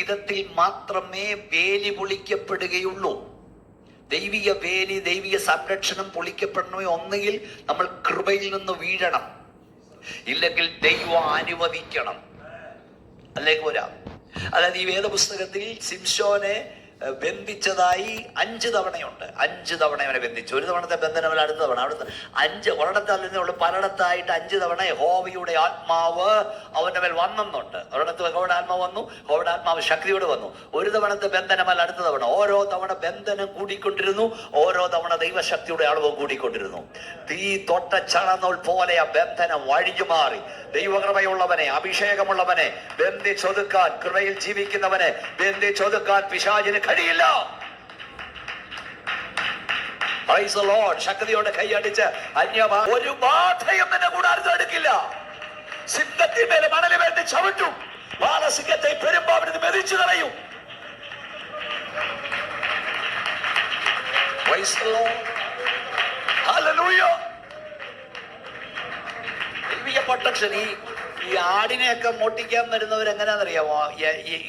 വിധത്തിൽ മാത്രമേ വേലി പൊളിക്കപ്പെടുകയുള്ളൂ. ദൈവിക വേലി, ദൈവിക സംരക്ഷണം പൊളിക്കപ്പെടണമെങ്കിൽ ഒന്നുകിൽ നമ്മൾ കൃപയിൽ നിന്ന് വീഴണം, ഇല്ലെങ്കിൽ ദൈവം അനുവദിക്കണം. അല്ലെങ്കിൽ പോരാ. അതായത് ഈ വേദപുസ്തകത്തിൽ സിംശോനെ ബന്ധിച്ചതായി 5 തവണയുണ്ട്. 5 തവണ അവനെ ബന്ധിച്ചു. ഒരു തവണത്തെ ബന്ധനം അടുത്ത തവണ, അവിടുത്തെ 5 ഒരിടത്തല്ല പലയിടത്തായിട്ട് 5 തവണ യഹോവയുടെ ആത്മാവ് അവന്റെ മേൽ വന്നെന്നുണ്ട്. ഒരിടത്ത് യഹോവയുടെ ആത്മാവ് വന്നു, യഹോവയുടെ ആത്മാവ് ശക്തിയോട് വന്നു. ഒരു തവണത്തെ ബന്ധനമല്ല അടുത്ത തവണ. ഓരോ തവണ ബന്ധനം കൂടിക്കൊണ്ടിരുന്നു, ഓരോ തവണ ദൈവശക്തിയുടെ അളവ് കൂടിക്കൊണ്ടിരുന്നു. തീ തൊട്ട ചണനൂൽ പോലെ ആ ബന്ധനം വഴിഞ്ഞു മാറി. ദൈവകൃപയുള്ളവനെ, അഭിഷേകമുള്ളവനെ ബന്ധിച്ചൊതുക്കാൻ, കൃപയിൽ ജീവിക്കുന്നവനെ ബന്ധിച്ചൊതുക്കാൻ പിശാചിന് കഴിയില്ല. Praise the Lord. ശക്തിയോടെ കൈയടിച്ച് ഒരു ബാധയും നിന്നെ കൂടാതെ എടുക്കില്ല. സിംഹത്തിന്മേലെ മണല് വേണ്ടി ചവിട്ടും, ബാലസിംഹത്തെ പെരുമ്പാവിന് മെതിച്ചു കളയും. Praise the Lord. Hallelujah. Protection. ഈ ആടിനെയൊക്കെ മോട്ടിക്കാൻ വരുന്നവർ എങ്ങനെയാണെന്നറിയാമോ?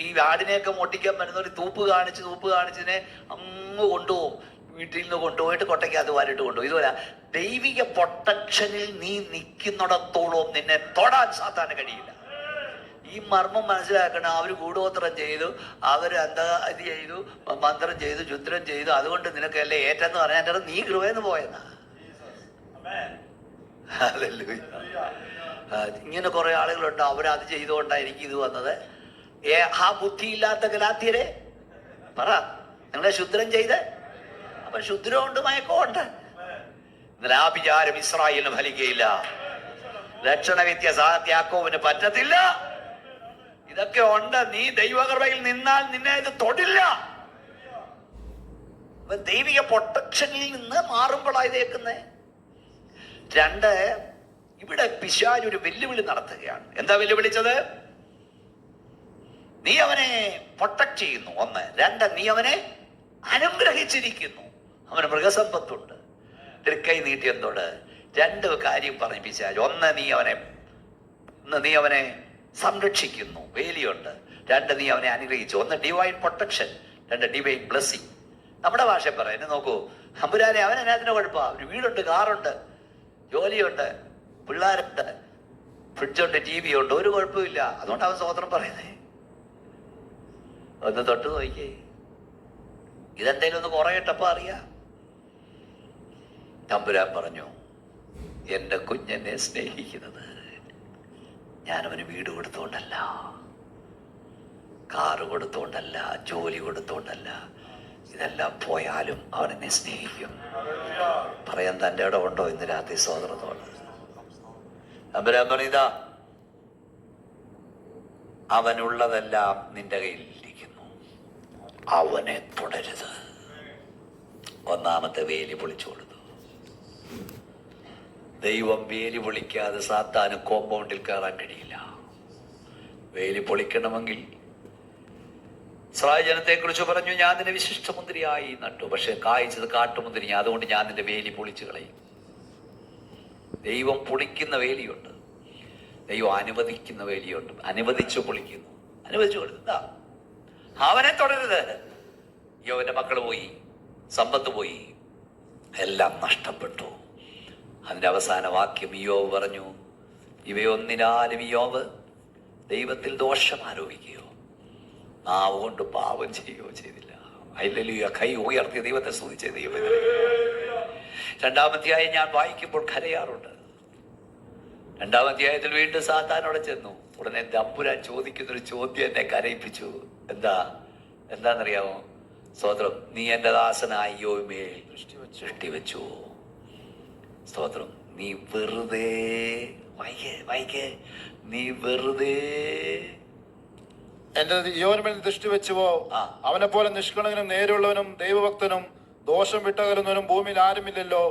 ഈ ആടിനെയൊക്കെ മോട്ടിക്കാൻ വരുന്നവർ തൂപ്പ് കാണിച്ചതിനെ അങ്ങ് കൊണ്ടുപോകും. വീട്ടിൽ നിന്ന് കൊണ്ടുപോയിട്ട് കൊട്ടയ്ക്കകത്ത് വാരിട്ട് കൊണ്ടുപോകും. ഇതുപോലെ ദൈവിക പ്രൊട്ടക്ഷനിൽ നീ നിൽക്കുന്നിടത്തോളം നിന്നെ തൊടാൻ സാത്താന് കഴിയില്ല. ഈ മർമ്മം മനസ്സിലാക്കണം. അവർ കൂടോത്രം ചെയ്തു, അവർ ഇത് ചെയ്തു, മന്ത്രം ചെയ്തു, ചുത്രം ചെയ്തു, അതുകൊണ്ട് നിനക്കല്ലേ ഏറ്റെന്ന് പറഞ്ഞാൽ നീ കൃപയെന്ന് പോയെന്നാ. ഇങ്ങനെ കുറെ ആളുകളുണ്ട്, അവരത് ചെയ്തുകൊണ്ടായിരിക്കും ഇത് വന്നത്. ആ ബുദ്ധിയില്ലാത്ത ഗലാത്യരെ പറ, നിങ്ങളെ ശുദ്രം ചെയ്ത്. അപ്പൊ ശുദ്രമുണ്ട്, മയക്കമുണ്ട്. വിചാരം ഇസ്രായേലിന് ഫലിക്കയില്ല. ലക്ഷണ വ്യത്യാസം യാക്കോബിന് പറ്റത്തില്ല. ഇതൊക്കെ ഉണ്ട്. നീ ദൈവകൃപയിൽ നിന്നാൽ നിന്നെ ഇത് തൊടില്ല. ദൈവിക പ്രൊട്ടക്ഷനിൽ നിന്ന് മാറുമ്പോഴായതേക്കുന്നേ. 2, ഇവിടെ പിശാച് ഒരു വെല്ലുവിളി നടത്തുകയാണ്. എന്താ വെല്ലുവിളിച്ചത്? നീ അവനെ പ്രൊട്ടക്ട് ചെയ്യുന്നു. 1. 2, നീ അവനെ അനുഗ്രഹിച്ചിരിക്കുന്നു. അവന് മൃഗസമ്പത്തുണ്ട്. ഒരു കൈ നീട്ടി എന്തോട് 2 കാര്യം പറഞ്ഞു പിശാച്. 1, നീ അവനെ സംരക്ഷിക്കുന്നു, വേലിയുണ്ട്. 2, നീ അവനെ അനുഗ്രഹിച്ചു. 1 ഡിവൈൻ പ്രൊട്ടക്ഷൻ, 2 ഡിവൈൻ ബ്ലെസ്സിങ്. നമ്മുടെ ഭാഷ പറയുന്നത് നോക്കൂ, തമ്പുരാനെ അവൻ അതിന് കുഴപ്പമാണ്. ഒരു വീടുണ്ട്, കാറുണ്ട്, ജോലിയുണ്ട്, പിള്ളേരുണ്ട്, ഫ്രിഡ്ജുണ്ട്, TV ഉണ്ട്, ഒരു കുഴപ്പമില്ല. അതുകൊണ്ട് അവൻ സ്തോത്രം പറയുന്നേ. ഒന്ന് തൊട്ട് നോക്കിയേ, ഇതെന്തേലും ഒന്ന് കുറയട്ടപ്പോ അറിയാം. തമ്പുരാൻ പറഞ്ഞു, എൻ്റെ കുഞ്ഞെന്നെ സ്നേഹിക്കുന്നത് ഞാനവന് വീട് കൊടുത്തോണ്ടല്ല, കാറ് കൊടുത്തോണ്ടല്ല, ജോലി കൊടുത്തോണ്ടല്ല. ഇതെല്ലാം പോയാലും അവനെന്നെ സ്നേഹിക്കും. പറയാൻ തൻ്റെ ഇടം ഉണ്ടോ ഇന്ന് രാത്രി സഹോദരത്തോട്? തമ്പുരാൻ പറഞ്ഞതാ, അവനുള്ളതെല്ലാം നിന്റെ കയ്യിലിരിക്കുന്നു, അവനെ തുടരുത്. 1 വേലി പൊളിച്ചു കൊടുത്തു. ദൈവം വേലി പൊളിക്കാതെ സാത്താന് കോമ്പൗണ്ടിൽ കയറാൻ കഴിയില്ല. വേലി പൊളിക്കണമെങ്കിൽ ഇസ്രായേൽ ജനത്തെ കുറിച്ച് പറഞ്ഞു, ഞാൻ നിന്നെ വിശിഷ്ട മുന്തിരിയായി നട്ടു, പക്ഷെ കായ്ച്ചത് കാട്ടുമുന്തിരി, അതുകൊണ്ട് ഞാൻ നിന്റെ വേലി പൊളിച്ചു കളയും. ദൈവം പൊളിക്കുന്ന വേലിയുണ്ട്, ദൈവം അനുവദിക്കുന്ന വേലിയുണ്ട്. അനുവദിച്ചു പൊളിക്കുന്നു, അനുവദിച്ചു കൊടുത്താ. അവനെ തുടരുത്. യോവന്റെ മക്കൾ പോയി, സമ്പത്ത് പോയി, എല്ലാം നഷ്ടപ്പെട്ടു. അതിന്റെ അവസാന വാക്യം യോവ് പറഞ്ഞു, ഇവയൊന്നിനാലും യോവ് ദൈവത്തിൽ ദോഷം ആരോപിക്കുകയോ നാവ് കൊണ്ട് പാപം ചെയ്യുകയോ ചെയ്തില്ല. ഹല്ലേലൂയ. കൈ ഉയർത്തി ദൈവത്തെ സ്തുതിച്ച ദൈവം. 2-ാം അധ്യായം ഞാൻ വായിക്കുമ്പോൾ കരയാറുണ്ട്. 2-ാം അധ്യായത്തിൽ വീണ്ടും സാത്താനോടെ ചെന്നു. ഉടനെ തമ്പുരാൻ ചോദിക്കുന്നൊരു ചോദ്യം എന്നെ കരയിപ്പിച്ചു. എന്താന്നറിയാമോ? സ്തോത്രം, നീ എൻ്റെ ദാസനായ യോവിന്മേൽ ദൃഷ്ടി വെച്ചു. സ്തോത്രം, നീ വെറുതെ വായിക്കേ, നീ വെറുതെ എന്റെ യോവന്മേൽ ദൃഷ്ടി വെച്ചുവോ? അവനെ പോലെ നിഷ്കളങ്കനും നേരുള്ളവനും ദൈവഭക്തനും ദോഷം വിട്ടകലുന്നവനും ഭൂമിയിൽ ആരുമില്ലല്ലോ.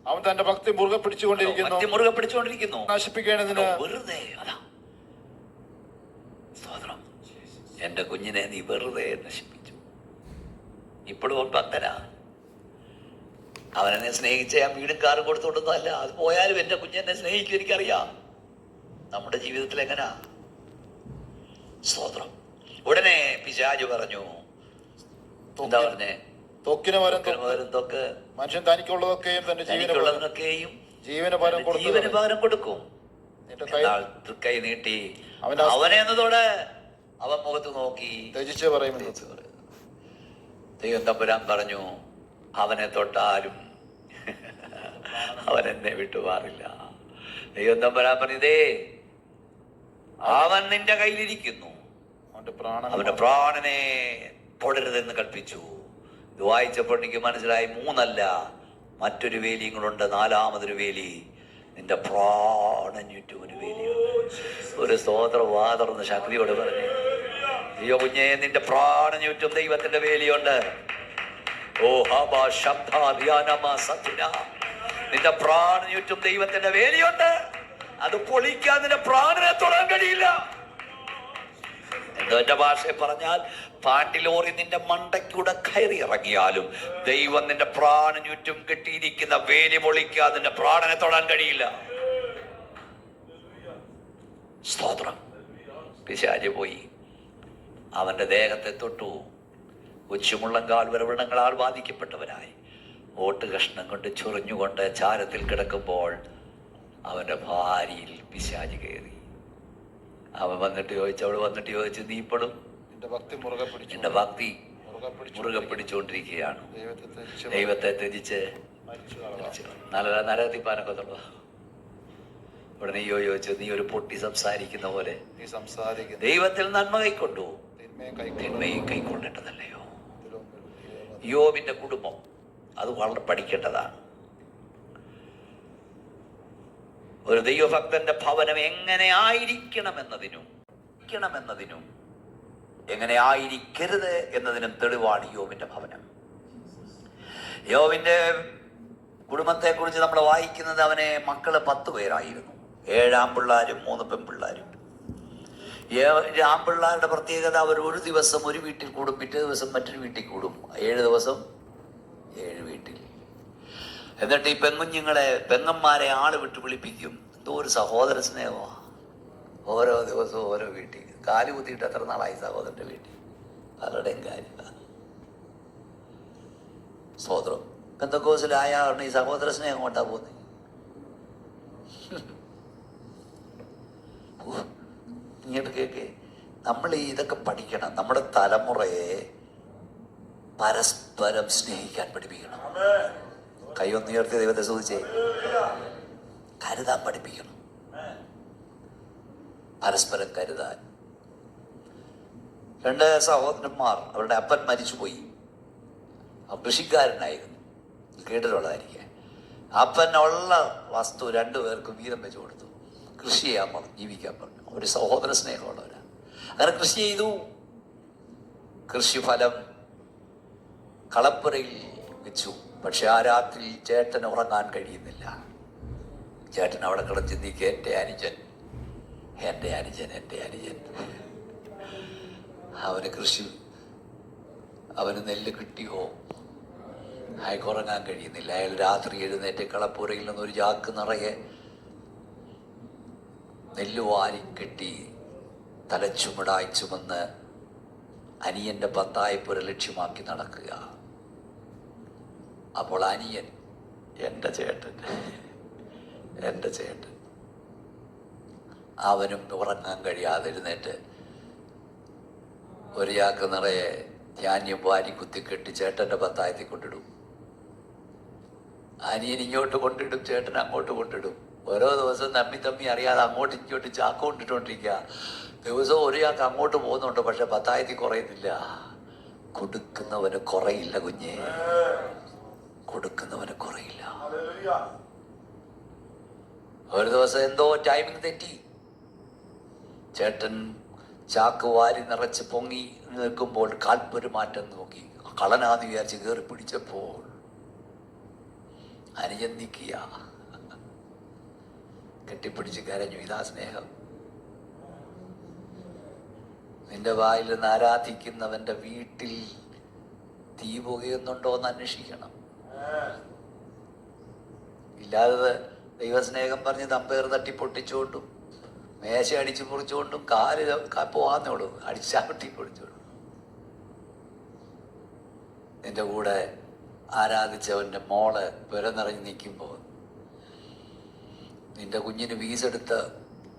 അവൻ തന്റെ ഭക്തി മുറുകെ പിടിച്ചുകൊണ്ടിരിക്കുന്നു, നശിപ്പിക്കേണ്ടതിന്. വെറുതെ സ്തോത്രം, എന്റെ കുഞ്ഞിനെ നീ വെറുതെ നശിപ്പിച്ചു. ഇപ്പോഴും ഭക്തനാ. അവനെന്നെ സ്നേഹിച്ച ഞാൻ വീടും കാറും കൊടുത്തോണ്ടൊന്നുമല്ല. അത് പോയാലും എന്റെ കുഞ്ഞെന്നെ സ്നേഹിക്കും, എനിക്കറിയാം. നമ്മുടെ ജീവിതത്തിൽ എങ്ങനാ? സ്തോത്രം. ഉടനെ പിശാച് പറഞ്ഞു, എന്താ പറഞ്ഞേ? തൊക്കിന് പകരം തൊക്ക്. മനുഷ്യൻ തനിക്കുള്ളതൊക്കെയും തന്റെ ജീവനുള്ളതൊക്കെയും ജീവന് പകരം കൊടുക്കും. കൈ നീട്ടി അവനെ എന്നതോടെ അവൻ മുഖത്ത് നോക്കി ത്യജിച്ച് പറയും. ദൈവം തമ്പുരാൻ പറഞ്ഞു, അവനെ തൊട്ടാലും അവൻ എന്നെ വിട്ടുമാറില്ല. ദൈവം തമ്പുരാൻ പറഞ്ഞതേ, അവൻ നിന്റെ കയ്യിലിരിക്കുന്നു, അവന്റെ പ്രാണനെ തൊടരുതെന്ന് കൽപ്പിച്ചു. ഇത് വായിച്ചപ്പോൾ എനിക്ക് മനസ്സിലായി, 3 അല്ല, മറ്റൊരു വേലിയും കൂടെ, 4ാമതൊരു വേലി. നിന്റെ പ്രാണൻ ചുറ്റും ഒരു വേലിയുണ്ട്. ഒരു സ്തോത്രം വാതർന്ന് ശക്തിയോട് പറഞ്ഞു, അയ്യോ കുഞ്ഞേ, നിന്റെ പ്രാണൻ ചുറ്റും ദൈവത്തിന്റെ വേലിയുണ്ട്. ഓ ഹാബാ ശബ്ദാ സത്തുന, നിന്റെ പ്രാണൻ ചുറ്റും ദൈവത്തിന്റെ വേലിയുണ്ട്. അത് പൊളിക്കാൻ നിന്റെ പ്രാണനെ തൊടാൻ കഴിയില്ല. എന്റെ ഭാഷയിൽ പറഞ്ഞാൽ, പാണ്ടിലോറി നിന്റെ മണ്ടയ്ക്കൂടെ കയറി ഇറങ്ങിയാലും ദൈവം നിന്റെ പ്രാണൻ ചുറ്റും കെട്ടിയിരിക്കുന്ന വേലി പൊളിക്കാൻ നിന്റെ പ്രാണനെ തൊടാൻ കഴിയില്ല. സ്തോത്രം. പിശാച് പോയി അവന്റെ ദേഹത്തെ തൊട്ടു. ഉച്ചമുള്ളങ്കാൽ വരവണങ്ങളാൽ ബാധിക്കപ്പെട്ടവനായി ഓട്ട് കഷ്ണം കൊണ്ട് ചൊറിഞ്ഞുകൊണ്ട് ചാരത്തിൽ കിടക്കുമ്പോൾ അവന്റെ ഭാര്യയിൽ പിശാച് കയറി. അവൻ വന്നിട്ട് ചോദിച്ചു, അവൾ വന്നിട്ട് ചോദിച്ചു, നീ ഇപ്പോഴും എന്റെ ഭക്തി മുറുകെ പിടിച്ചുകൊണ്ടിരിക്കുകയാണ്. ദൈവത്തെ ത്യജിച്ച് നരകത്തിപ്പാനൊക്കത്തുള്ള ഇവിടെ നീയോ ചോദിച്ചു, നീ ഒരു പൊട്ടി സംസാരിക്കുന്ന പോലെ ദൈവത്തിൽ നന്മ കൈക്കൊണ്ടു തിന്മയും കൈക്കൊണ്ടിട്ടതല്ലയോ? യോബിന്റെ കുടുംബം അത് വളരെ പഠിക്കേണ്ടതാണ്. ഒരു ദൈവഭക്തന്റെ ഭവനം എങ്ങനെ ആയിരിക്കണമെന്നതിനും എങ്ങനെ ആയിരിക്കരുത് എന്നതിനും തെളിവാണ് യോബിന്റെ ഭവനം. യോബിന്റെ കുടുംബത്തെ കുറിച്ച് നമ്മൾ വായിക്കുന്നത്, അവനെ മക്കള് 10 പേരായിരുന്നു. 7 ആൺപിള്ളാരും 3 പെൺപിള്ളാരും. ആൺപിള്ളാരുടെ പ്രത്യേകത, അവർ ഒരു ദിവസം ഒരു വീട്ടിൽ കൂടും, പിറ്റേ ദിവസം മറ്റൊരു വീട്ടിൽ കൂടും. 7 ദിവസം 7 വീട്ടിൽ. എന്നിട്ട് ഈ പെങ്ങന്മാരെ ആള് വിട്ട് വിളിപ്പിക്കും. എന്തോ ഒരു സഹോദര സ്നേഹമാണ്. ഓരോ ദിവസവും ഓരോ വീട്ടിൽ. കാല് കുത്തിയിട്ട് എത്ര നാളായി സഹോദരന്റെ വീട്ടിൽ? പലരുടെയും കാര്യം. സ്തോത്രം. പെന്തക്കോസിലായ ഈ സഹോദര സ്നേഹം കൊണ്ടാ പോകുന്നത്. ഇങ്ങോട്ട് കേൾക്കേ, നമ്മൾ ഇതൊക്കെ പഠിക്കണം. നമ്മുടെ തലമുറയെ പരസ്പരം സ്നേഹിക്കാൻ പഠിപ്പിക്കണം. കൈയൊന്നുയർത്തി ദൈവത്തെ സ്തുതിച്ചേ. കരുതാൻ പഠിപ്പിക്കണം. പരസ്പരം കരുതാൻ. 2 സഹോദരന്മാർ, അവരുടെ അപ്പൻ മരിച്ചുപോയി. കൃഷിക്കാരനായിരുന്നു, കേട്ടിട്ടുള്ളതായിരിക്കും. അപ്പനുള്ള വസ്തു 2 പേർക്കും വീതം വെച്ച് കൊടുത്തു. കൃഷി ചെയ്യാൻ പറഞ്ഞു, ജീവിക്കാൻ പറഞ്ഞു. ഒരു സഹോദര സ്നേഹമുള്ളവരാണ്. അങ്ങനെ കൃഷി ചെയ്തു. കൃഷിഫലം കളപ്പുരയിൽ വെച്ചു. പക്ഷെ ആ രാത്രി ചേട്ടന് ഉറങ്ങാൻ കഴിയുന്നില്ല. ചേട്ടൻ അവിടെ കിടന്ന് ചിന്തിക്കുക, എൻ്റെ അനുജൻ. അവന് നെല്ല് കിട്ടിയോ? അയാൾക്ക് ഉറങ്ങാൻ കഴിയുന്നില്ല. അയാൾ രാത്രി എഴുന്നേറ്റ് കളപ്പുരയിൽ നിന്നൊരു ചാക്ക് നിറയെ നെല്ല് വാരിക്കെട്ടി തലച്ചുമടായി ചുമന്ന് അനിയന്റെ പത്തായപ്പുര ലക്ഷ്യമാക്കി നടക്കുക. അപ്പോൾ അനിയൻ, എൻ്റെ ചേട്ടൻ അവനും ഉറങ്ങാൻ കഴിയാതെ എഴുന്നേറ്റ് ഒരു ചാക്ക് നിറയെ ധാന്യം വാരി കുത്തിക്കെട്ടി ചേട്ടൻ്റെ പത്തായത്തിൽ കൊണ്ടിടും. അനിയൻ ഇങ്ങോട്ട് കൊണ്ടിടും, ചേട്ടൻ അങ്ങോട്ട് കൊണ്ടിടും. ഓരോ ദിവസം തമ്മി അറിയാതെ അങ്ങോട്ടും ഇങ്ങോട്ടും ചാക്ക് കൊണ്ടിട്ടുകൊണ്ടിരിക്കുക. ദിവസവും ഒരു ചാക്ക് അങ്ങോട്ട് പോകുന്നുണ്ട്, പക്ഷെ പത്തായത്തിൽ കുറയുന്നില്ല. കൊടുക്കുന്നവന് കുറയില്ല കുഞ്ഞേ, കൊടുക്കുന്നവന് കുറയില്ല. ഒരു ദിവസം എന്തോ ടൈമിങ് തെറ്റി. ചേട്ടൻ ചാക്ക് വാരി നിറച്ച് പൊങ്ങി നിൽക്കുമ്പോൾ കാൽപ്പൊരുമാറ്റം നോക്കി. കളനാന്ന് വിചാരിച്ച് കയറി പിടിച്ചപ്പോൾ അനുജൻ നിൽക്കുക. കെട്ടിപ്പിടിച്ച് കരഞ്ഞു. ഇതാ സ്നേഹം. നിന്റെ വായിൽ നിന്ന് ആരാധിക്കുന്നവന്റെ വീട്ടിൽ തീ പുകയുന്നുണ്ടോ എന്ന് അന്വേഷിക്കണം. ഇല്ലാതെ ദൈവസ്നേഹം പറഞ്ഞ് തമ്പേർ തട്ടി പൊട്ടിച്ചുകൊണ്ടും മേശ അടിച്ചു പൊറിച്ചുകൊണ്ടും കാല് പോകാന്നേ ഉള്ളൂ. അടിച്ചാട്ടി പൊടിച്ചോളൂ. എൻ്റെ കൂടെ ആരാധിച്ചവൻ്റെ മോള് വില നിറഞ്ഞ് നിൽക്കുമ്പോൾ നിന്റെ കുഞ്ഞിന് ഫീസെടുത്ത്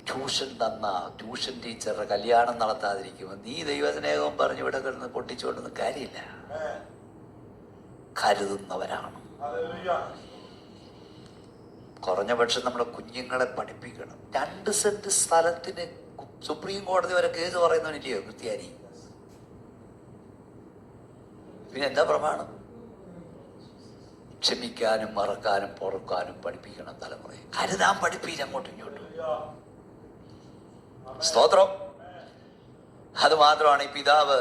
ട്യൂഷൻ തന്ന ട്യൂഷൻ ടീച്ചറുടെ കല്യാണം നടത്താതിരിക്കുമ്പോൾ നീ ദൈവസ്നേഹവും പറഞ്ഞ് ഇവിടെ കിടന്ന് പൊട്ടിച്ചുകൊണ്ടൊന്നും കാര്യമില്ല. കരുതുന്നവരാണ്. കുറഞ്ഞ പക്ഷം നമ്മുടെ കുഞ്ഞുങ്ങളെ പഠിപ്പിക്കണം. 2 സെന്റ് സ്ഥലത്തിന് സുപ്രീം കോടതി വരെ കേസ് പറയുന്നവനില്ലയോ ക്രിസ്ത്യാനി? പിന്നെ എന്താ പ്രമാണം? ക്ഷമിക്കാനും മറക്കാനും പൊറുക്കാനും പഠിപ്പിക്കണം തലമുറയെ. കരുതാൻ പഠിപ്പിച്ച് അങ്ങോട്ടും ഇങ്ങോട്ടും. സ്തോത്രം. അത് മാത്രമാണ് ഈ പിതാവ്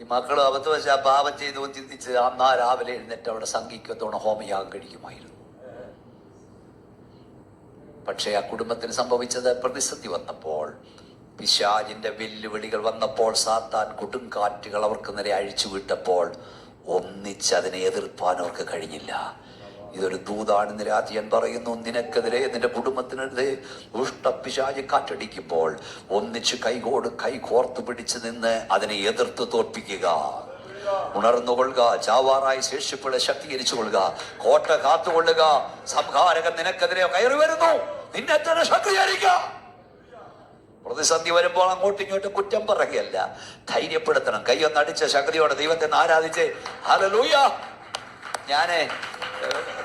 ഈ മക്കളും അബദ്ധവശ പാപം ചെയ്തു ചിന്തിച്ച് അന്നാ രാവിലെ എഴുന്നേറ്റ് അവിടെ സംഘിക്കത്തോണം ഹോമയാഗം കഴിക്കുമായിരുന്നു. പക്ഷെ ആ കുടുംബത്തിന് സംഭവിച്ചത് പ്രതിസന്ധി വന്നപ്പോൾ, പിശാചിന്റെ വെല്ലുവിളികൾ വന്നപ്പോൾ, സാത്താൻ കൊടുങ്കാറ്റുകൾ അവർക്ക് നേരെ അഴിച്ചുവിട്ടപ്പോൾ ഒന്നിച്ചതിനെ എതിർപ്പാൻ അവർക്ക് കഴിഞ്ഞില്ല. ഇതൊരു ദൂതാണെന്ന് രാജ്യം പറയുന്നു. നിനക്കെതിരെ നിന്റെ കുടുംബത്തിനെതിരെ ദുഷ്ടപിശാച് കാറ്റടിക്കുമ്പോൾ ഒന്നിച്ച് കൈകോർത്ത് പിടിച്ചു നിന്ന് അതിനെ എതിർത്ത് തോൽപ്പിക്കുക. ഉണർന്നുകൊള്ളുക. ചാവാറായി ശേഷിപ്പുകളെ ശക്തീകരിച്ചു കൊള്ളുക. കോട്ട കാത്തുകൊള്ളുക. സംഹാരകൻ നിനക്കെതിരെ കയറി വരുന്നു. നിന്നെ തന്നെ ശക്തീകരിക്കുക. പ്രതിസന്ധി വരുമ്പോൾ അങ്ങോട്ടും ഇങ്ങോട്ടും കുറ്റം പറയുകയല്ല, ധൈര്യപ്പെടുത്തണം. കൈയൊന്നടിച്ച ശക്തിയോടെ ദൈവത്തെ ആരാധിച്ച് ഹല്ലേലൂയ. ഞാന്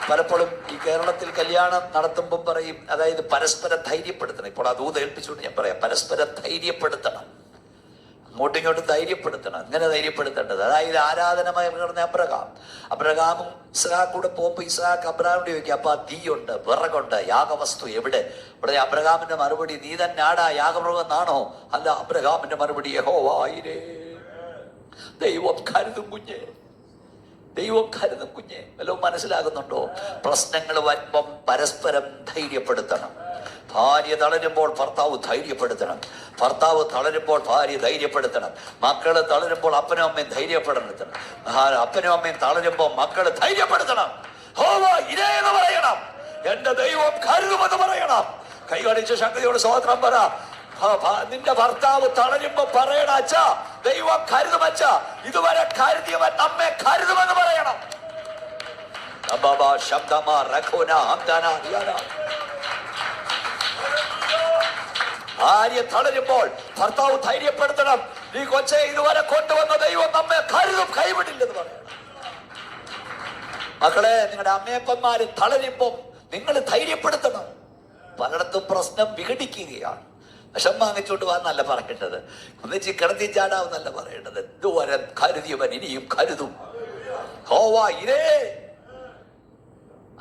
പലപ്പോഴും ഈ കേരളത്തിൽ കല്യാണം നടത്തുമ്പം പറയും, അതായത് പരസ്പരം ധൈര്യപ്പെടുത്തണം. ഇപ്പോൾ ആ ദൂത് ഏൽപ്പിച്ചുകൊണ്ട് ഞാൻ പറയാം, പരസ്പരം ധൈര്യപ്പെടുത്തണം, അങ്ങോട്ടും ഇങ്ങോട്ടും ധൈര്യപ്പെടുത്തണം. അങ്ങനെ ധൈര്യപ്പെടുത്തേണ്ടത്, അതായത് ആരാധനമായി കിടന്ന അബ്രഹാമും ഇസ്ഹാഖും കൂടെ പോകുമ്പോൾ ഇസ്ഹാഖ് അബ്രഹാമിന്റെ ചോദിക്കും, അപ്പൊ ആ തീയുണ്ട്, വിറകുണ്ട്, യാഗവസ്തു എവിടെ? ഇവിടെ അബ്രഹാമിന്റെ മറുപടി, നീ തന്നെ ആടാ യാഗമൃഗം എന്നാണോ? അല്ല, അബ്രഹാമിന്റെ മറുപടി, യഹോവായിരേ, ദൈവം കരുതും കുഞ്ഞെ, ദൈവം കരുതും കുഞ്ഞെ. വല്ലതും മനസ്സിലാകുന്നുണ്ടോ? പ്രശ്നങ്ങൾ വരുമ്പം പരസ്പരം ധൈര്യപ്പെടുത്തണം. ഭാര്യ തളരുമ്പോൾ ഭർത്താവ് ധൈര്യപ്പെടുത്തണം. ഭർത്താവ് തളരുമ്പോൾ ഭാര്യ ധൈര്യപ്പെടുത്തണം. മക്കള് തളരുമ്പോൾ അപ്പനും അമ്മയും ധൈര്യപ്പെടുത്തണം. അപ്പനും അമ്മയും തളരുമ്പോൾ മക്കള് ധൈര്യപ്പെടുത്തണം. എന്ന് പറയണം, എന്റെ ദൈവം കരുതുമെന്ന് പറയണം. കൈകടിച്ച ശക്തിയോട് സ്തോത്രം പറ. നിന്റെ ഭർത്താവ് തളരുമ്പോ പറയണ, അച്ഛാ ദൈവം കരുതുമച്ച, ഇതുവരെ കരുതിയവൻ നമ്മെ കരുതുമെന്ന് പറയണം. ഭാര്യ തളരുമ്പോൾ ഭർത്താവ് ധൈര്യപ്പെടുത്തണം, നീ കൊച്ചെ ഇതുവരെ കൊണ്ടുവന്ന ദൈവം നമ്മെ കരുതും, കൈവിടില്ലെന്ന് പറയണം. മക്കളെ, നിങ്ങളുടെ അമ്മയപ്പന്മാര് തളരുമ്പം നിങ്ങൾ ധൈര്യപ്പെടുത്തണം. പലയിടത്തും പ്രശ്നം വിഘടിക്കുകയാണ്. വിഷം വാങ്ങിച്ചോണ്ട് വാന്നല്ല പറയേണ്ടത്, ഒന്നിച്ച് കിടത്തി ചാടാവെന്നല്ല പറയേണ്ടത്. ഇതുവരെ കരുതിയവൻ ഇനിയും കരുതും.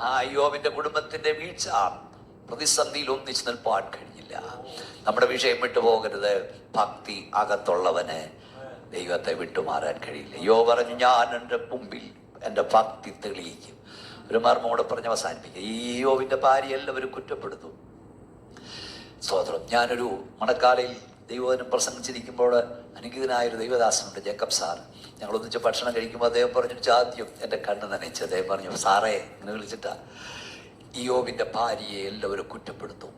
ആ യോബിന്റെ കുടുംബത്തിന്റെ വീഴ്ച, പ്രതിസന്ധിയിൽ ഒന്നിച്ച് നിൽപ്പാൻ കഴിഞ്ഞില്ല. നമ്മുടെ വിഷയം വിട്ടുപോകരുത്. ഭക്തി അകത്തുള്ളവന് ദൈവത്തെ വിട്ടുമാറാൻ കഴിയില്ല. യോബ് പറഞ്ഞു, ഞാൻ എൻ്റെ മുമ്പിൽ എൻ്റെ ഭക്തി തെളിയിക്കും. ഒരു മർമ്മോട് പറഞ്ഞ് അവസാനിപ്പിക്കുക. ഈ യോബിന്റെ ഭാര്യ എല്ലാവരും കുറ്റപ്പെടുത്തും. സ്തോത്രം. ഞാനൊരു മണക്കാലയിൽ ദൈവവചനം പ്രസംഗിച്ചിരിക്കുമ്പോൾ അനുഗ്രഹനായൊരു ദൈവദാസനുണ്ട്, ജേക്കബ് സാർ. ഞങ്ങളൊന്നിച്ച് ഭക്ഷണം കഴിക്കുമ്പോൾ അദ്ദേഹം പറഞ്ഞു, ആദ്യം എൻ്റെ കണ്ണ് നനയിച്ച് അദ്ദേഹം പറഞ്ഞു, സാറേ ഇങ്ങനെ വിളിച്ചിട്ടാ, യോബിന്റെ ഭാര്യയെ എല്ലാവരും കുറ്റപ്പെടുത്തും.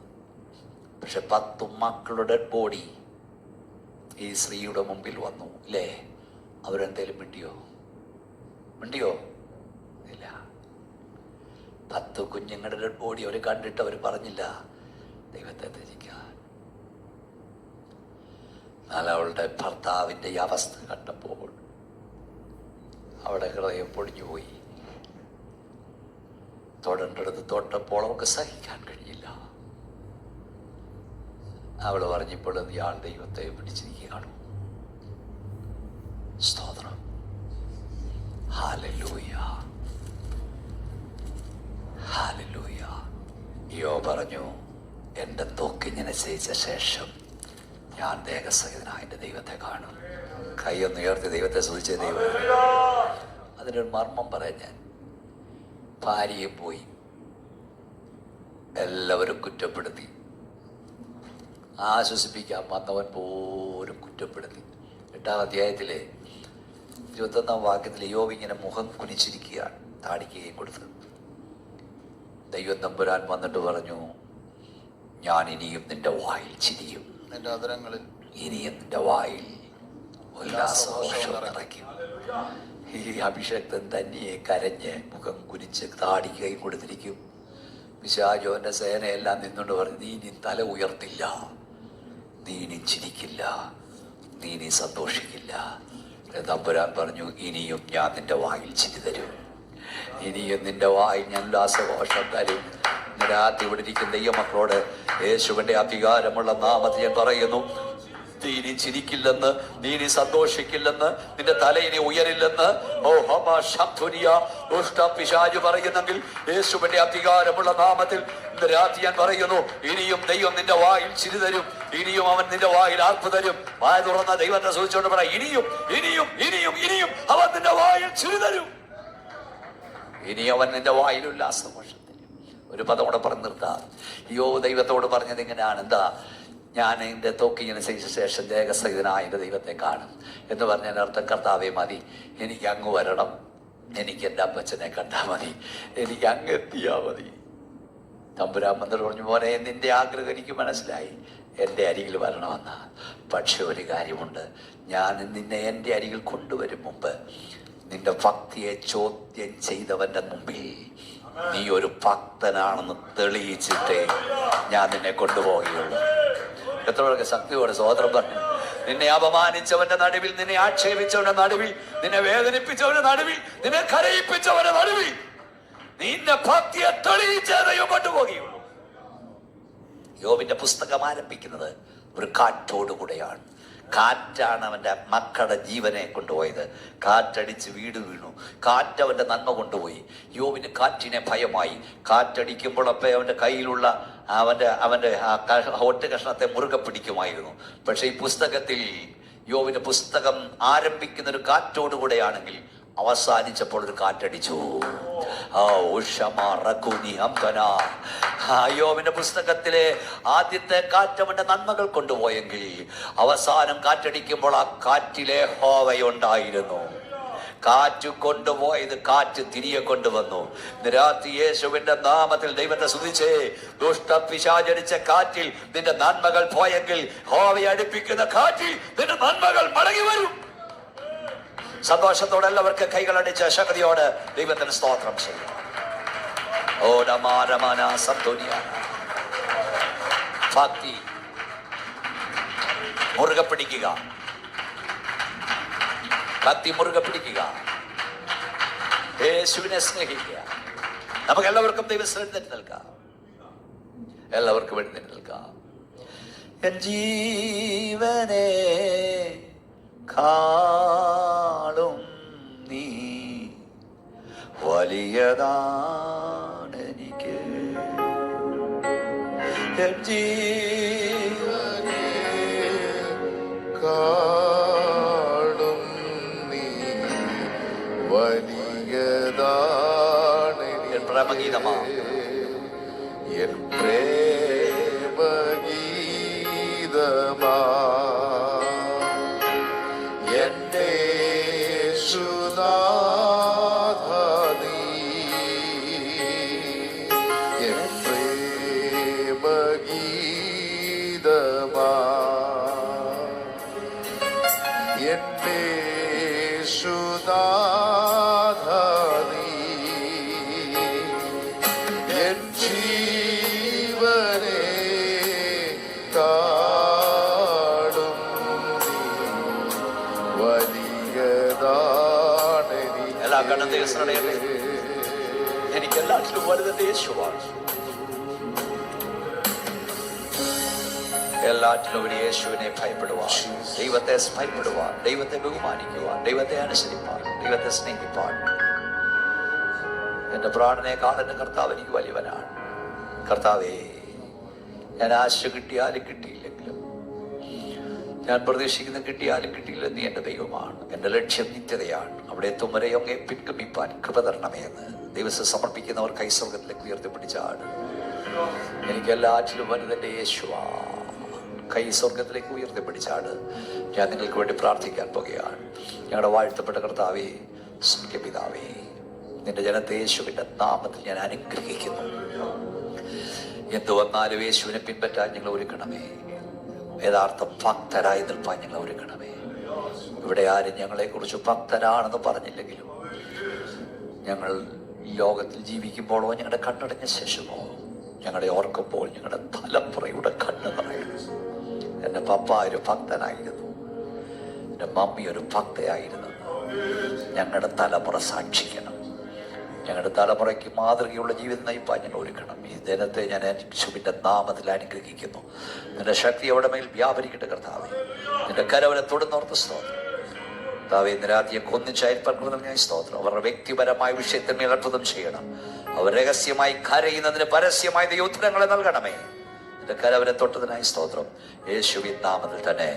പക്ഷെ 10 മക്കളുടെ ബോഡി ഈ സ്ത്രീയുടെ മുമ്പിൽ വന്നു, ഇല്ലേ? അവരെന്തേലും മിണ്ടിയോ? ഇല്ല. 10 കുഞ്ഞുങ്ങളുടെ ഡെഡ് ബോഡി അവർ കണ്ടിട്ട് അവർ പറഞ്ഞില്ല ദൈവത്തെ ത്യജിക്കാൻ. എന്നാൽ അവളുടെ ഭർത്താവിൻ്റെ ഈ അവസ്ഥ കണ്ടപ്പോൾ അവിടെ ഹൃദയം പൊടിഞ്ഞുപോയി. തൊടേണ്ടടുത്ത് തൊട്ടപ്പോൾ അവൾക്ക് സഹിക്കാൻ കഴിഞ്ഞില്ല. അവൾ പറഞ്ഞപ്പോൾ ഇയാൾ ദൈവത്തെ പിടിച്ചിരിക്കുകയാണ്. സ്തോത്രം. Hallelujah, hallelujah. യോബ് പറഞ്ഞു, എൻ്റെ തൊക്കിങ്ങനെ ചെയ്യിച്ച ശേഷം ഞാൻ ദേഹസഹിതനായ എൻ്റെ ദൈവത്തെ കാണും. കൈയൊന്ന് ഉയർത്തി ദൈവത്തെ സ്തുതിച്ച ദൈവം. അതിനൊരു മർമ്മം പറയാൻ, ഞാൻ ഭാര്യയെ പോയി എല്ലാവരും കുറ്റപ്പെടുത്തി, ആശ്വസിപ്പിക്കാൻ വന്നവൻ പോലും കുറ്റപ്പെടുത്തി. 8-ാം അധ്യായത്തിലെ 21-ാം വാക്യത്തിൽ യോബ് ഇങ്ങനെ മുഖം കുനിച്ചിരിക്കുകയാണ്, താടിക്കുകയും കൊടുത്ത്. ദൈവം തമ്പുരാൻ വന്നിട്ട് പറഞ്ഞു, ഞാൻ ഇനിയും നിന്റെ വായിൽ ചിരിയും, നിന്റെ അധരങ്ങളിൽ ഇനിയും നിന്റെ വായിൽ ഉല്ലാസഘോഷം നിറയ്ക്കും. ഈ അഭിഷക്തൻ തന്നെ കരഞ്ഞ് മുഖം കുനിച്ച് താടി കൈ കൊടുത്തിരിക്കും. പിശാചോന്റെ സേനയെല്ലാം നിന്നുകൊണ്ട് പറഞ്ഞു, നീ ഇനി തല ഉയർത്തില്ല, നീ ഇനി ചിരിക്കില്ല, നീ ഇനി സന്തോഷിക്കില്ല. തമ്പുരാൻ പറഞ്ഞു, ഇനിയും ഞാൻ നിന്റെ വായിൽ ചിരി തരും, ഇനിയും നിന്റെ വായിൽ ഞാൻ ഉല്ലാസഘോഷം തരും. രാത്രി ഇവിടെ ഇരിക്കുന്ന ദൈവമക്കളോട് യേശുവിന്റെ അധികാരമുള്ള നാമത്തിൽ ഞാൻ പറയുന്നു, നീ ഇനി ചിരിക്കില്ലെന്ന്, നീ ഇനി സന്തോഷിക്കില്ലെന്ന്, നിന്റെ തല ഇനി ഉയരില്ലെന്ന് പിശാച് പറയുന്നെങ്കിൽ യേശുവിന്റെ അധികാരമുള്ള നാമത്തിൽ ഇന്ന് രാത്രി ഞാൻ പറയുന്നു, ഇനിയും ദൈവം നിന്റെ വായിൽ ചിരി തരും, ഇനിയും അവൻ നിന്റെ വായിൽ ആർപ്പ് തരും. വായ തുറന്ന ദൈവത്തെ സൂചിച്ചുകൊണ്ട് പറയാം, ഇനിയും ഇനിയും ഇനിയും ഇനിയും അവൻ നിന്റെ വായിൽ ചിരി തരും, ഇനി അവൻ നിന്റെ വായിൽ ഉല്ലാസഘോഷം തരും. ഒരു പദം കൂടെ പറഞ്ഞു നിർത്താം. അയ്യോ, ദൈവത്തോട് പറഞ്ഞത് ഇങ്ങനെയാണ്, എന്താ, ഞാൻ എൻ്റെ തോക്കിങ്ങനെ ചെയ്ത ശേഷം ദേഹസഹിതനായ എൻ്റെ ദൈവത്തെ കാണും എന്ന് പറഞ്ഞതിൻ്റെ അർത്ഥം, കർത്താവേ മതി, എനിക്ക് അങ്ങ് വരണം, എനിക്ക് എൻ്റെ അപ്പച്ചനെ കണ്ടാൽ മതി, എനിക്ക് അങ്ങ് എത്തിയാൽ മതി. തമ്പുരാൻ വന്നിട്ട് പറഞ്ഞു, മോനെ നിന്റെ ആഗ്രഹം എനിക്ക് മനസ്സിലായി, എൻ്റെ അരികിൽ വരണമെന്ന. പക്ഷെ ഒരു കാര്യമുണ്ട്, ഞാൻ നിന്നെ എൻ്റെ അരികിൽ കൊണ്ടുവരും മുമ്പ് നിന്റെ ഭക്തിയെ ചോദ്യം ചെയ്തവന്റെ മുമ്പിൽ നീ ഒരു ഭക്തനാണെന്ന് തെളിയിച്ചിട്ടേ ഞാൻ നിന്നെ കൊണ്ടുപോകുകയുള്ളൂ. എത്രയൊക്കെ ശക്തിയോടെ സ്വതന്ത്രം പറഞ്ഞു. നിന്നെ അപമാനിച്ചവന്റെ നടുവിൽ, നിന്നെ ആക്ഷേപിച്ചവന്റെ നടുവിൽ, നിന്നെ വേദനിപ്പിച്ചവന്റെ നടുവിൽ, നിന്നെ കരയിപ്പിച്ചവന്റെ നടുവിൽ നിന്റെ ഭക്തിയെ തെളിയിച്ചേ ദൈവം കൊണ്ടുപോകുകയുള്ളൂ. യോബിന്റെ പുസ്തകം ആരംഭിക്കുന്നത് ഒരു കാറ്റോടുകൂടെയാണ്. കാറ്റാണ് അവൻ്റെ മക്കളുടെ ജീവനെ കൊണ്ടുപോയത്. കാറ്റടിച്ച് വീട് വീണു, കാറ്റ് അവൻ്റെ നന്മ കൊണ്ടുപോയി. യോബിന് കാറ്റിനെ ഭയമായി. കാറ്റടിക്കുമ്പോൾ അപ്പം അവൻ്റെ കയ്യിലുള്ള അവൻ്റെ ഒറ്റ കഷ്ണത്തെ മുറുകെ പിടിക്കുമായിരുന്നു. പക്ഷെ ഈ പുസ്തകത്തിൽ, യോബിന്റെ പുസ്തകം ആരംഭിക്കുന്ന ഒരു കാറ്റോടുകൂടെയാണെങ്കിൽ അവസാനിച്ചപ്പോൾ ഒരു കാറ്റടിച്ചു. യോബിന്റെ പുസ്തകത്തിലെ ആദ്യത്തെ കാറ്റ് അവന്റെ നന്മകൾ കൊണ്ടുപോയെങ്കിൽ അവസാനം കാറ്റടിക്കുമ്പോൾ ആ കാറ്റിലെ യഹോവയുണ്ടായിരുന്നു. കാറ്റ് കൊണ്ടുപോയത് കാറ്റ് തിരികെ കൊണ്ടുവന്നു. രാത്രി യേശുവിന്റെ നാമത്തിൽ ദൈവത്തെ സ്തുതിച്ചേ. ദുഷ്ടപിശാചടിച്ച കാറ്റിൽ നിന്റെ നന്മകൾ പോയെങ്കിൽ യഹോവയെ അടുപ്പിക്കുന്ന കാറ്റിൽ നിന്റെ നന്മകൾ മടങ്ങി വരും. സന്തോഷത്തോടെ എല്ലാവർക്കും കൈകളടിച്ച് ശക്തിയോട് ദൈവത്തിന് സ്തോത്രം ചെയ്യും. ഭക്തി മുറുകെ പിടിക്കുക, ഭക്തി മുറുകെ പിടിക്കുക, യേശുവിനെ സ്നേഹിക്കുക. നമുക്ക് എല്ലാവർക്കും ദൈവത്തിന് നിൽക്കാം, എല്ലാവർക്കും വേണ്ടി നിൽക്കാം. എൻ ജീവനെ കാളും നീ വലിയതാണെനിക്ക്, എൻ ജീവനെ കാളും നീ വലിയതാണെനിക്ക്. പ്രേമഗീതമാ, എൻ പ്രേമഗീതമാ, എനിക്ക് എല്ലാറ്റിലും വലുത് യേശുവാണ്. എല്ലാറ്റിലും ഒരു യേശുവിനെ ഭയപ്പെടുവാൻ, ദൈവത്തെ ഭയപ്പെടുവാൻ, ദൈവത്തെ ബഹുമാനിക്കുവാൻ, ദൈവത്തെ അനുസരിപ്പാൻ, ദൈവത്തെ സ്നേഹിപ്പാൻ. എന്റെ പ്രാണനേക്കാൾ എന്റെ കർത്താവ് എനിക്ക് വലിയവനാണ്. കർത്താവേ, ഞാൻ ആശ കിട്ടിയാലും കിട്ടിയില്ലെങ്കിലും, ഞാൻ പ്രതീക്ഷിക്കുന്ന കിട്ടിയാലും കിട്ടിയില്ല, നീ എൻ്റെ ദൈവമാണ്. എൻ്റെ ലക്ഷ്യം നിത്യതയാണ്. അവിടെ തുമരയൊങ്ങെ പിൻഗമിപ്പാൻ കൃപ തരണമേ എന്ന് ദിവസം സമർപ്പിക്കുന്നവർ കൈസ്വർഗത്തിലേക്ക് ഉയർത്തിപ്പിടിച്ചാണ്. എനിക്ക് എല്ലാറ്റിലും വലുതെൻ്റെ യേശുവാ. കൈസ്വർഗത്തിലേക്ക് ഉയർത്തിപ്പിടിച്ചാണ്. ഞാൻ നിങ്ങൾക്ക് വേണ്ടി പ്രാർത്ഥിക്കാൻ പോകുകയാണ്. ഞങ്ങളുടെ വാഴ്ത്തപ്പെട്ട കർത്താവേ, സ്വർഗ്ഗപിതാവേ, നിന്റെ ജനത്തെ യേശുവിൻ്റെ നാമത്തിൽ ഞാൻ അനുഗ്രഹിക്കുന്നു. എന്തു വന്നാലും യേശുവിനെ പിൻപറ്റാൻ ഞങ്ങൾ ഒരുക്കണമേ. യഥാർത്ഥ ഭക്തരായി നിൽപ്പാൻ ഞങ്ങൾ ഒരുക്കണമേ. ഇവിടെ ആരും ഞങ്ങളെക്കുറിച്ച് ഭക്തരാണെന്ന് പറഞ്ഞില്ലെങ്കിലും ഞങ്ങൾ ലോകത്തിൽ ജീവിക്കുമ്പോഴോ ഞങ്ങളുടെ കണ്ണടഞ്ഞ ശേഷമോ ഞങ്ങളെ ഓർക്കുമ്പോൾ ഞങ്ങളുടെ തലമുറയുടെ കണ്ണ് നിറയുന്നു. എൻ്റെ പപ്പ ഒരു ഭക്തനായിരുന്നു, എൻ്റെ മമ്മി ഒരു ഭക്തയായിരുന്നു. ഞങ്ങളുടെ തലമുറ സാക്ഷിക്കണം. ഞങ്ങളുടെ തലമുറയ്ക്ക് മാതൃകയുള്ള ജീവിതം നയിപ്പാൻ ഞങ്ങൾ ഒരുക്കണം. ഈ ദിനത്തെ ഞാൻ യേശുവിൻ്റെ നാമത്തിൽ അനുഗ്രഹിക്കുന്നു. നിന്റെ ശക്തി അവിടെ മേൽ വ്യാപരിക്കട്ടെ കർത്താവേ. നിന്റെ കരവരെ തൊടുന്നോർത്ത് സ്തോത്രം കർത്താവേ. ഇന്ന് രാത്രിയെ കൊന്നിച്ചായി സ്തോത്രം. അവരുടെ വ്യക്തിപരമായ വിഷയത്തിന്മേൽ അത്ഭുതം ചെയ്യണം. അവർ രഹസ്യമായി കരയുന്നതിന് പരസ്യമായ ദൈവോത്തരങ്ങളെ നൽകണമേ. നിന്റെ കരവരെ തൊട്ടതിനായി സ്തോത്രം. യേശുവിൻ നാമത്തിൽ തന്നെ